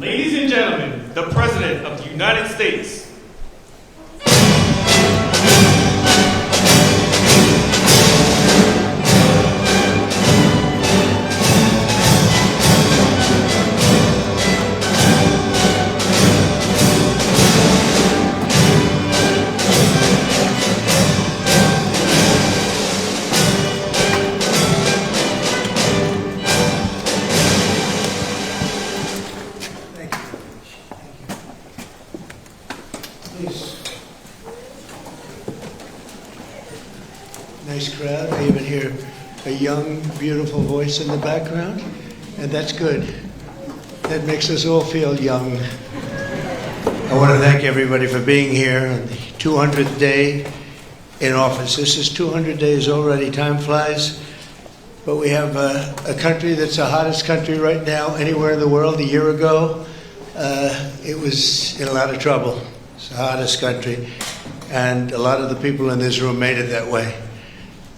Ladies and gentlemen, the President of the United States. Nice crowd. I even hear a young, beautiful voice in the background, and that's good. That makes us all feel young. I want to thank everybody for being here on the 200th day in office. This is 200 days already. Time flies. But we have a country that's the hottest country right now anywhere in the world. A year ago, it was in a lot of trouble. It's the hottest country. And a lot of the people in this room made it that way.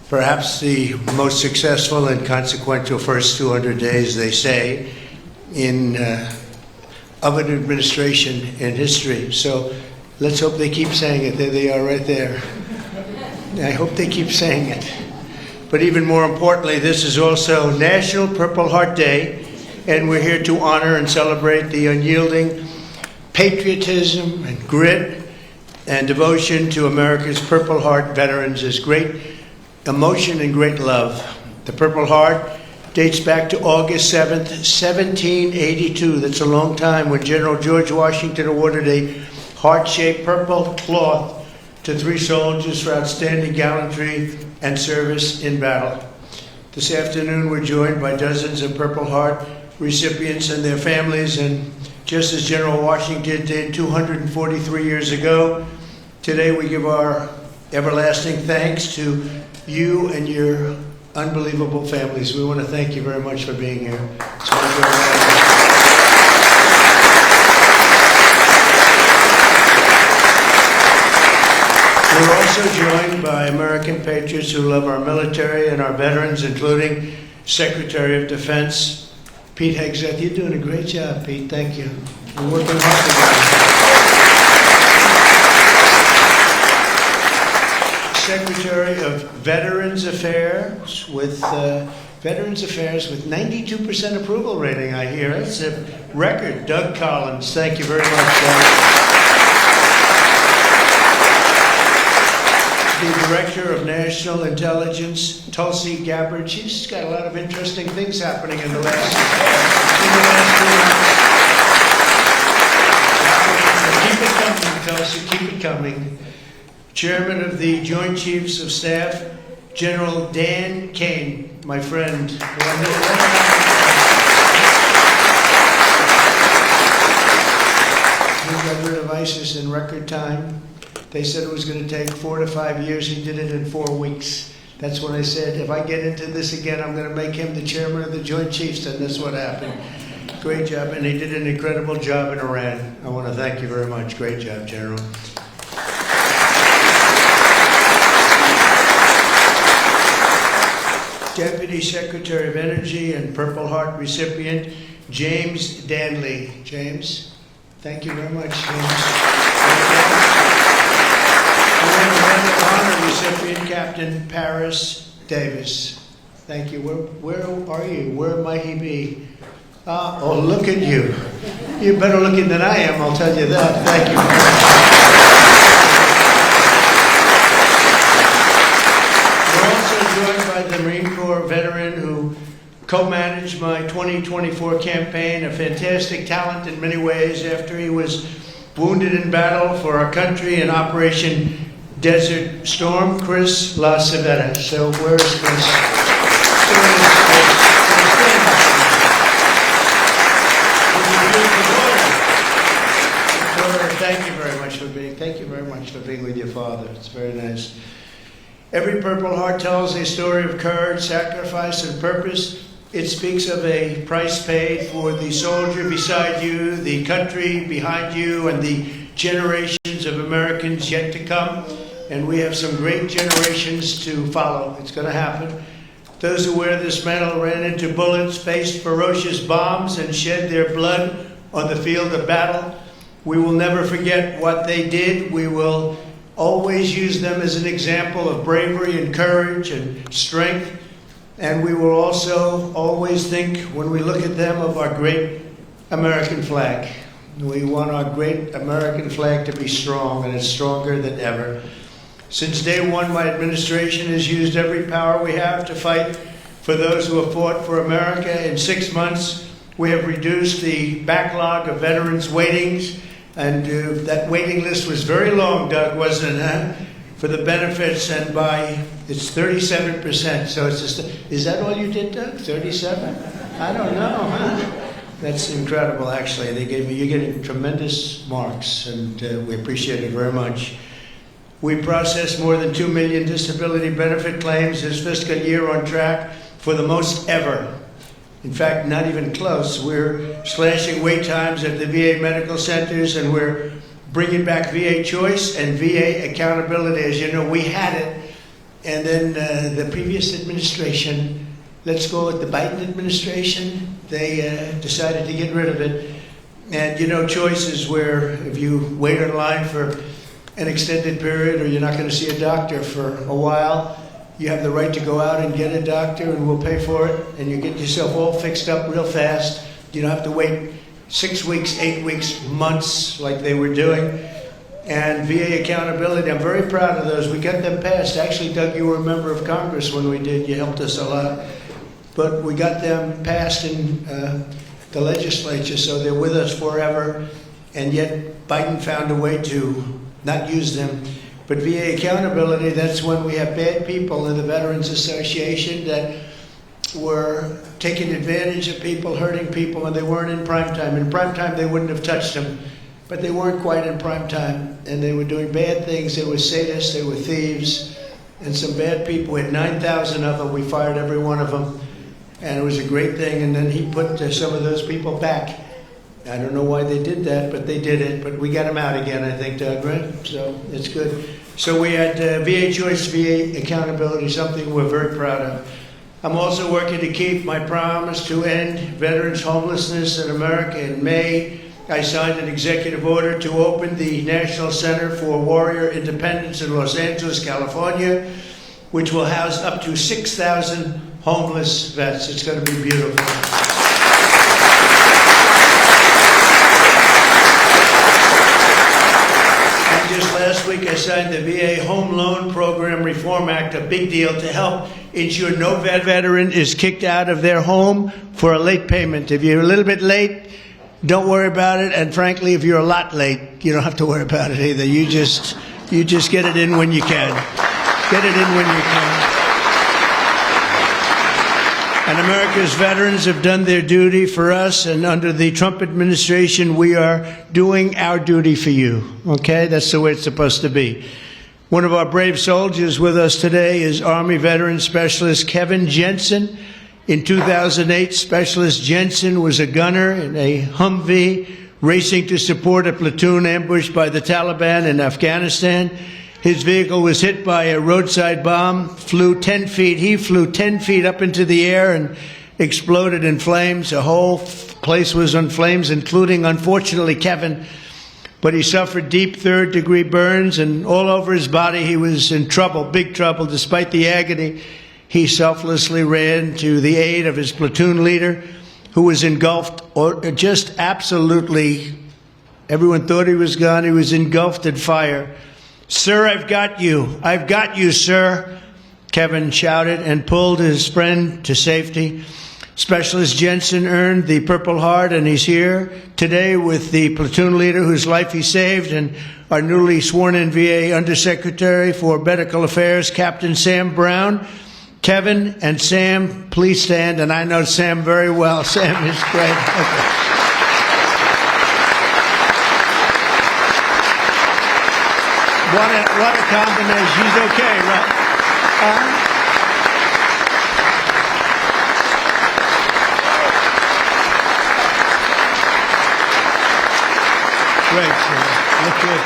Perhaps the most successful and consequential first 200 days, they say, of an administration in history. So let's hope they keep saying it. There they are right there. I hope they keep saying it. But even more importantly, this is also National Purple Heart Day, and we're here to honor and celebrate the unyielding patriotism and grit and devotion to America's Purple Heart veterans. Is great emotion and great love. The Purple Heart dates back to August 7th, 1782. That's a long time, when General George Washington awarded a heart-shaped purple cloth to 3 soldiers for outstanding gallantry and service in battle. This afternoon, we're joined by dozens of Purple Heart recipients and their families, and just as General Washington did 243 years ago, today we give our everlasting thanks to you and your unbelievable families. We want to thank you very much for being here. It's We're also joined by American patriots who love our military and our veterans, including Secretary of Defense Pete Hegseth. You're doing a great job, Pete. Thank you. We're working hard together. Secretary of Veterans Affairs with 92% approval rating, I hear. It's a record. Doug Collins, thank you very much, Doug. The Director of National Intelligence, Tulsi Gabbard. She's got a lot of interesting things happening in the last 2 months. Keep it coming, Tulsi, keep it coming. Chairman of the Joint Chiefs of Staff, General Dan Kane, my friend. We got rid of ISIS in record time. They said it was going to take 4 to 5 years. He did it in 4 weeks. That's when I said, if I get into this again, I'm going to make him the chairman of the Joint Chiefs, and that's what happened. Great job, and he did an incredible job in Iran. I want to thank you very much. Great job, General. Deputy Secretary of Energy and Purple Heart recipient, James Danley. James, thank you very much, James. And honor recipient, Captain Paris Davis. Thank you. Where are you? Where might he be? Oh, look at you. You're better looking than I am, I'll tell you that. Thank you very much. We're also joined by the Marine Corps veteran who co-managed my 2024 campaign, a fantastic talent in many ways after he was wounded in battle for our country in Operation Desert Storm, Chris La Civetta. So where's Chris? Thank you very much for being with your father. It's very nice. Every Purple Heart tells a story of courage, sacrifice, and purpose. It speaks of a price paid for the soldier beside you, the country behind you, and the generations of Americans yet to come. And we have some great generations to follow. It's going to happen. Those who wear this medal ran into bullets, faced ferocious bombs, and shed their blood on the field of battle. We will never forget what they did. We will always use them as an example of bravery and courage and strength. And we will also always think, when we look at them, of our great American flag. We want our great American flag to be strong, and it's stronger than ever. Since day one, my administration has used every power we have to fight for those who have fought for America. In 6 months, we have reduced the backlog of veterans' waitings, and that waiting list was very long, Doug, wasn't it, huh? For the benefits, and it's 37%. So it's just, is that all you did, Doug? 37? I don't know, huh? That's incredible, actually. You're getting tremendous marks, and we appreciate it very much. We processed more than 2 million disability benefit claims this fiscal year, on track for the most ever. In fact, not even close. We're slashing wait times at the VA medical centers, and we're bringing back VA choice and VA accountability. As you know, we had it, and then the previous administration, let's go with the Biden administration, they decided to get rid of it. And you know, choice is where if you wait in line for an extended period, or you're not going to see a doctor for a while, you have the right to go out and get a doctor, and we'll pay for it, and you get yourself all fixed up real fast. You don't have to wait 6 weeks, 8 weeks, months like they were doing. And VA accountability, I'm very proud of those. We got them passed. Actually, Doug, you were a member of Congress when we did. You helped us a lot. But we got them passed in the legislature, so they're with us forever. And yet Biden found a way to not use them. But VA accountability, that's when we have bad people in the Veterans Association that were taking advantage of people, hurting people, and they weren't in prime time. In prime time, they wouldn't have touched them, but they weren't quite in prime time, and they were doing bad things. They were sadists, they were thieves, and some bad people. We had 9,000 of them. We fired every one of them, and it was a great thing. And then he put some of those people back. I don't know why they did that, but they did it. But we got them out again, I think, Doug, right? So it's good. So we had VA choice, VA accountability, something we're very proud of. I'm also working to keep my promise to end veterans' homelessness in America. In May, I signed an executive order to open the National Center for Warrior Independence in Los Angeles, California, which will house up to 6,000 homeless vets. It's going to be beautiful. Just last week, I signed the VA Home Loan Program Reform Act, a big deal, to help ensure no veteran is kicked out of their home for a late payment. If you're a little bit late, don't worry about it. And frankly, if you're a lot late, you don't have to worry about it either. You just get it in when you can. Get it in when you can. And America's veterans have done their duty for us, and under the Trump administration, we are doing our duty for you. Okay? That's the way it's supposed to be. One of our brave soldiers with us today is Army Veteran Specialist Kevin Jensen. In 2008, Specialist Jensen was a gunner in a Humvee racing to support a platoon ambushed by the Taliban in Afghanistan. His vehicle was hit by a roadside bomb, flew 10 feet. He flew 10 feet up into the air and exploded in flames. The whole place was on flames, including, unfortunately, Kevin. But he suffered deep third-degree burns, and all over his body he was in trouble, big trouble. Despite the agony, he selflessly ran to the aid of his platoon leader, who was engulfed, or just absolutely, everyone thought he was gone. He was engulfed in fire. "Sir, I've got you. I've got you, sir," Kevin shouted and pulled his friend to safety. Specialist Jensen earned the Purple Heart, and he's here today with the platoon leader whose life he saved, and our newly sworn-in VA Undersecretary for Medical Affairs, Captain Sam Brown. Kevin and Sam, please stand, and I know Sam very well. Sam is great. Okay. What a combination. He's okay, right? Great, sir. Look good.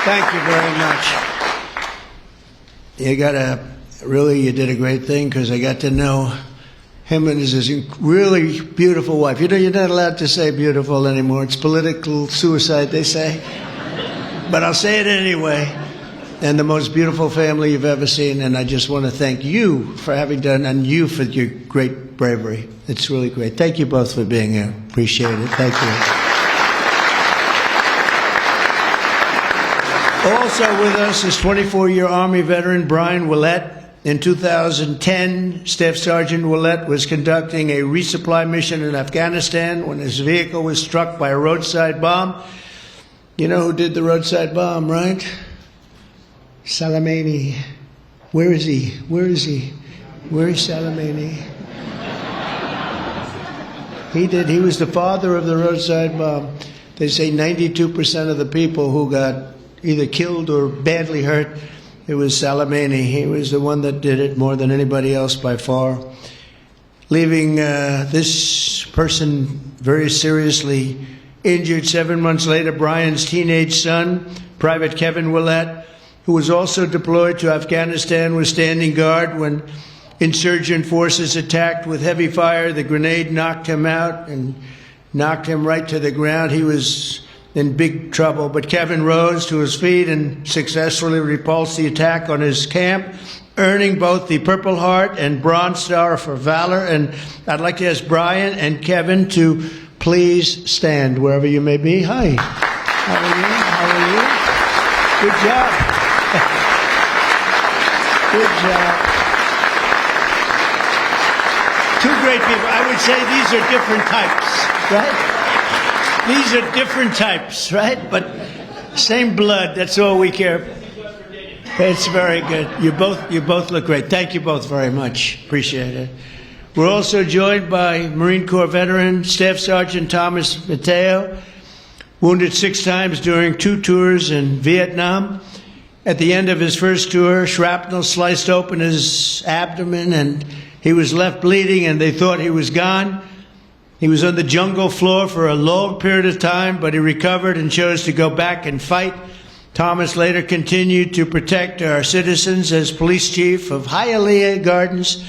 Thank you very much. You did a great thing, because I got to know him and his really beautiful wife. You know, you're not allowed to say beautiful anymore. It's political suicide, they say. But I'll say it anyway. And the most beautiful family you've ever seen. And I just want to thank you for having done, and you for your great bravery. It's really great. Thank you both for being here. Appreciate it. Thank you. Also with us is 24-year Army veteran Brian Willett. In 2010, Staff Sergeant Willett was conducting a resupply mission in Afghanistan when his vehicle was struck by a roadside bomb. You know who did the roadside bomb, right? Soleimani. Where is he? Where is he? Where is Soleimani? He did. He was the father of the roadside bomb. They say 92% of the people who got either killed or badly hurt, it was Soleimani. He was the one that did it more than anybody else by far. Leaving this person very seriously injured 7 months later, Brian's teenage son, Private Kevin Willett, who was also deployed to Afghanistan, was standing guard when insurgent forces attacked with heavy fire. The grenade knocked him out and knocked him right to the ground. He was in big trouble, but Kevin rose to his feet and successfully repulsed the attack on his camp, earning both the Purple Heart and Bronze Star for valor. And I'd like to ask Brian and Kevin to please stand wherever you may be. Hi. How are you? How are you? Good job. Good job. Two great people. I would say these are different types, right? These are different types, right? But same blood. That's all we care. It's very good. You both look great. Thank you both very much. Appreciate it. We're also joined by Marine Corps veteran Staff Sergeant Thomas Mateo, wounded 6 times during 2 tours in Vietnam. At the end of his first tour, shrapnel sliced open his abdomen and he was left bleeding, and they thought he was gone. He was on the jungle floor for a long period of time, but he recovered and chose to go back and fight. Thomas later continued to protect our citizens as police chief of Hialeah Gardens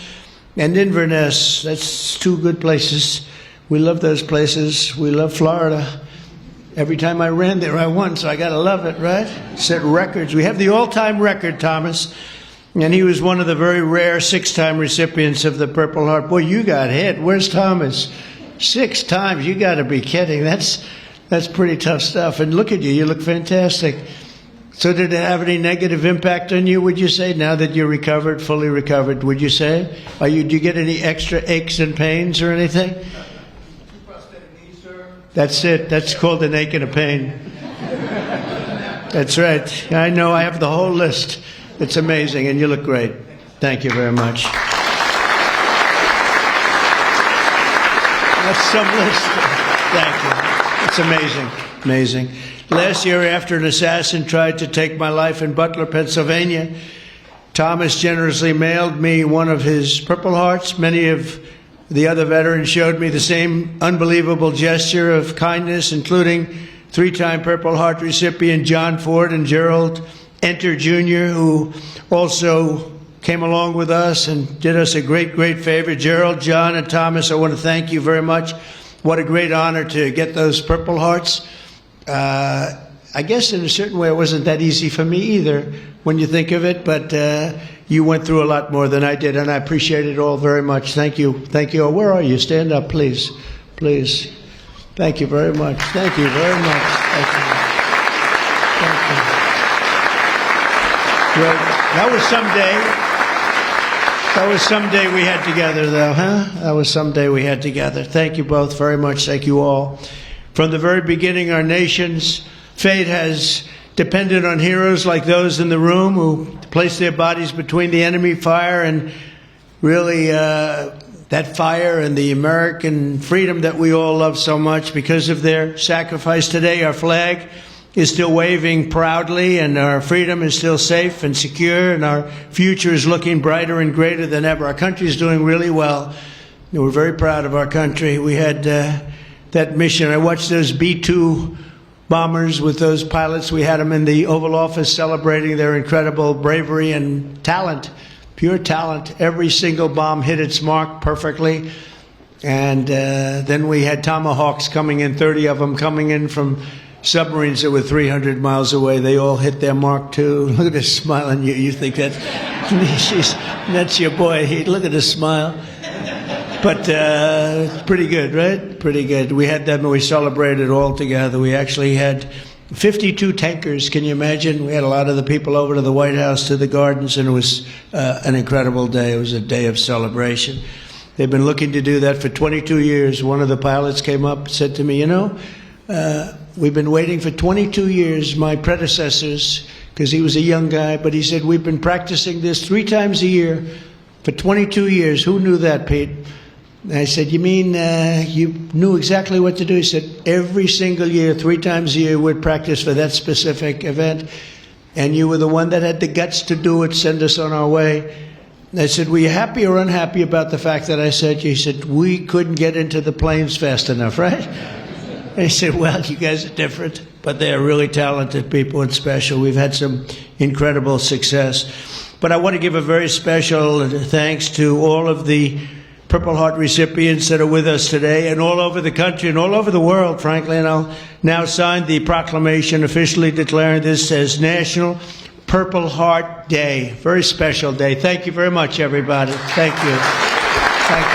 and Inverness. That's 2 good places. We love those places. We love Florida. Every time I ran there, I won, so I got to love it, right? Set records. We have the all-time record, Thomas. And he was one of the very rare 6-time recipients of the Purple Heart. Boy, you got hit. Where's Thomas? 6 times. You got to be kidding. That's pretty tough stuff. And look at you. You look fantastic. So did it have any negative impact on you, would you say, now that you're recovered, fully recovered, would you say? Do you get any extra aches and pains or anything? That's it. That's called an ache and a pain. That's right. I know. I have the whole list. It's amazing, and you look great. Thank you very much. That's some list. Thank you. It's amazing. Amazing. Last year, after an assassin tried to take my life in Butler, Pennsylvania, Thomas generously mailed me one of his Purple Hearts. Many of the other veterans showed me the same unbelievable gesture of kindness, including 3-time Purple Heart recipient John Ford and Gerald Enter Jr., who also came along with us and did us a great, great favor. Gerald, John, and Thomas, I want to thank you very much. What a great honor to get those Purple Hearts. I guess in a certain way it wasn't that easy for me either when you think of it, but you went through a lot more than I did, and I appreciate it all very much. Thank you. Thank you. Where are you? Stand up, please. Please. Thank you very much. Thank you very much. Thank you. Thank you. Great. That was someday we had together, though, huh? That was someday we had together. Thank you both very much. Thank you all. From the very beginning, our nation's fate has depended on heroes like those in the room who placed their bodies between the enemy fire and really that fire and the American freedom that we all love so much. Because of their sacrifice today, our flag is still waving proudly, and our freedom is still safe and secure, and our future is looking brighter and greater than ever. Our country is doing really well. We're very proud of our country. We had that mission. I watched those B-2 bombers with those pilots. We had them in the Oval Office celebrating their incredible bravery and talent. pure talent. Every single bomb hit its mark perfectly. And then we had Tomahawks coming in, 30 of them coming in from submarines that were 300 miles away. They all hit their mark too. Look at this smile on you. You think that's your boy. Look at the smile. But pretty good, right? Pretty good. We had them and we celebrated all together. We actually had 52 tankers. Can you imagine? We had a lot of the people over to the White House, to the gardens, and it was an incredible day. It was a day of celebration. They've been looking to do that for 22 years. One of the pilots came up and said to me, you know, we've been waiting for 22 years, my predecessors, because he was a young guy, but he said, we've been practicing this 3 times a year for 22 years. Who knew that, Pete? And I said, you mean you knew exactly what to do? He said, every single year, 3 times a year, we'd practice for that specific event, and you were the one that had the guts to do it, send us on our way. And I said, were you happy or unhappy about the fact that I said, he said, we couldn't get into the planes fast enough, right? And I said, well, you guys are different, but they are really talented people and special. We've had some incredible success. But I want to give a very special thanks to all of the Purple Heart recipients that are with us today and all over the country and all over the world, frankly. And I'll now sign the proclamation officially declaring this as National Purple Heart Day. Very special day. Thank you very much, everybody. Thank you. Thank you.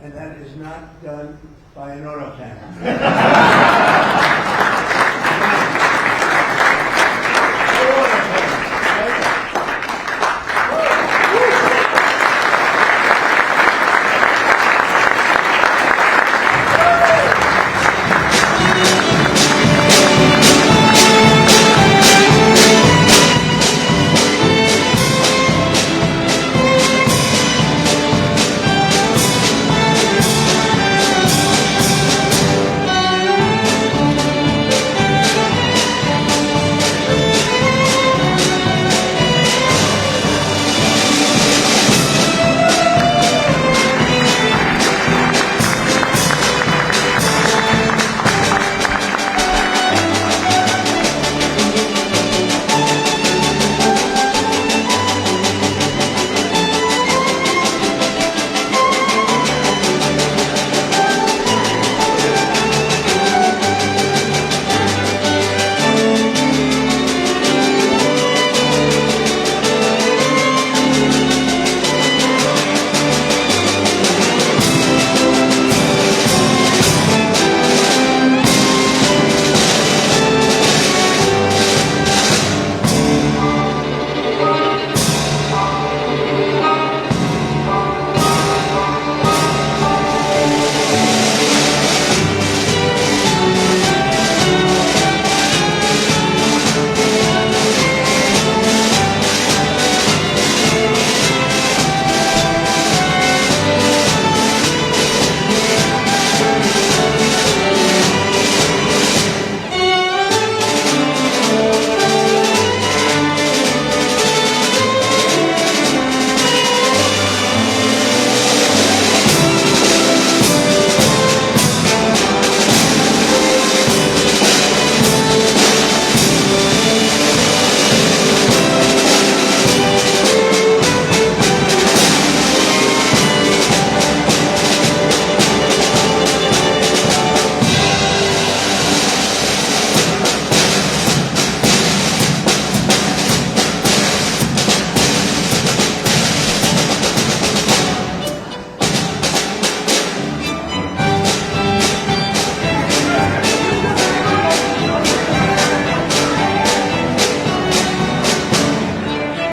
And that is not done by an auto cannon.